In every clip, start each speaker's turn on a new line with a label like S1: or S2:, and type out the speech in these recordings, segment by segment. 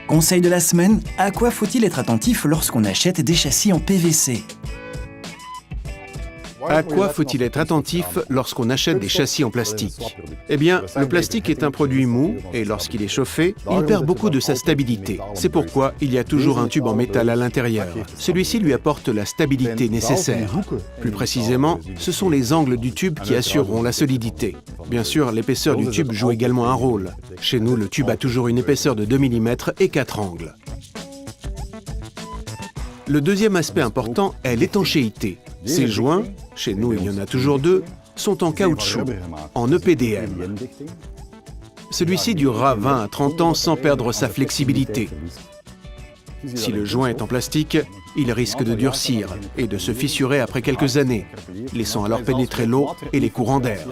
S1: Conseil de la semaine, à quoi faut-il être attentif lorsqu'on achète des châssis en PVC?
S2: À quoi faut-il être attentif lorsqu'on achète des châssis en plastique? Eh bien, le plastique est un produit mou et lorsqu'il est chauffé, il perd beaucoup de sa stabilité. C'est pourquoi il y a toujours un tube en métal à l'intérieur. Celui-ci lui apporte la stabilité nécessaire. Plus précisément, ce sont les angles du tube qui assureront la solidité. Bien sûr, l'épaisseur du tube joue également un rôle. Chez nous, le tube a toujours une épaisseur de 2 mm et 4 angles. Le deuxième aspect important est l'étanchéité. Ces joints, chez nous il y en a toujours 2, sont en caoutchouc, en EPDM. Celui-ci durera 20 à 30 ans sans perdre sa flexibilité. Si le joint est en plastique, il risque de durcir et de se fissurer après quelques années, laissant alors pénétrer l'eau et les courants d'air.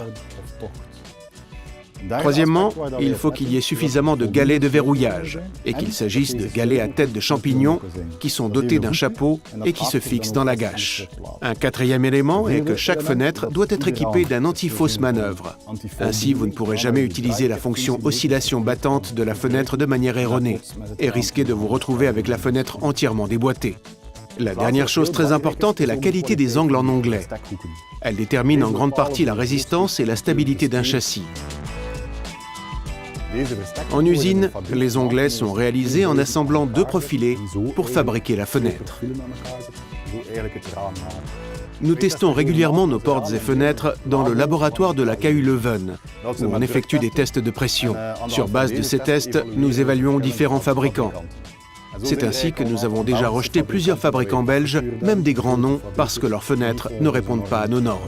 S2: Troisièmement, il faut qu'il y ait suffisamment de galets de verrouillage et qu'il s'agisse de galets à tête de champignon qui sont dotés d'un chapeau et qui se fixent dans la gâche. Un quatrième élément est que chaque fenêtre doit être équipée d'un anti-fausse manœuvre. Ainsi, vous ne pourrez jamais utiliser la fonction oscillation battante de la fenêtre de manière erronée et risquer de vous retrouver avec la fenêtre entièrement déboîtée. La dernière chose très importante est la qualité des angles en onglet. Elle détermine en grande partie la résistance et la stabilité d'un châssis. En usine, les onglets sont réalisés en assemblant 2 profilés pour fabriquer la fenêtre. Nous testons régulièrement nos portes et fenêtres dans le laboratoire de la KU Leuven, où on effectue des tests de pression. Sur base de ces tests, nous évaluons différents fabricants. C'est ainsi que nous avons déjà rejeté plusieurs fabricants belges, même des grands noms, parce que leurs fenêtres ne répondent pas à nos normes.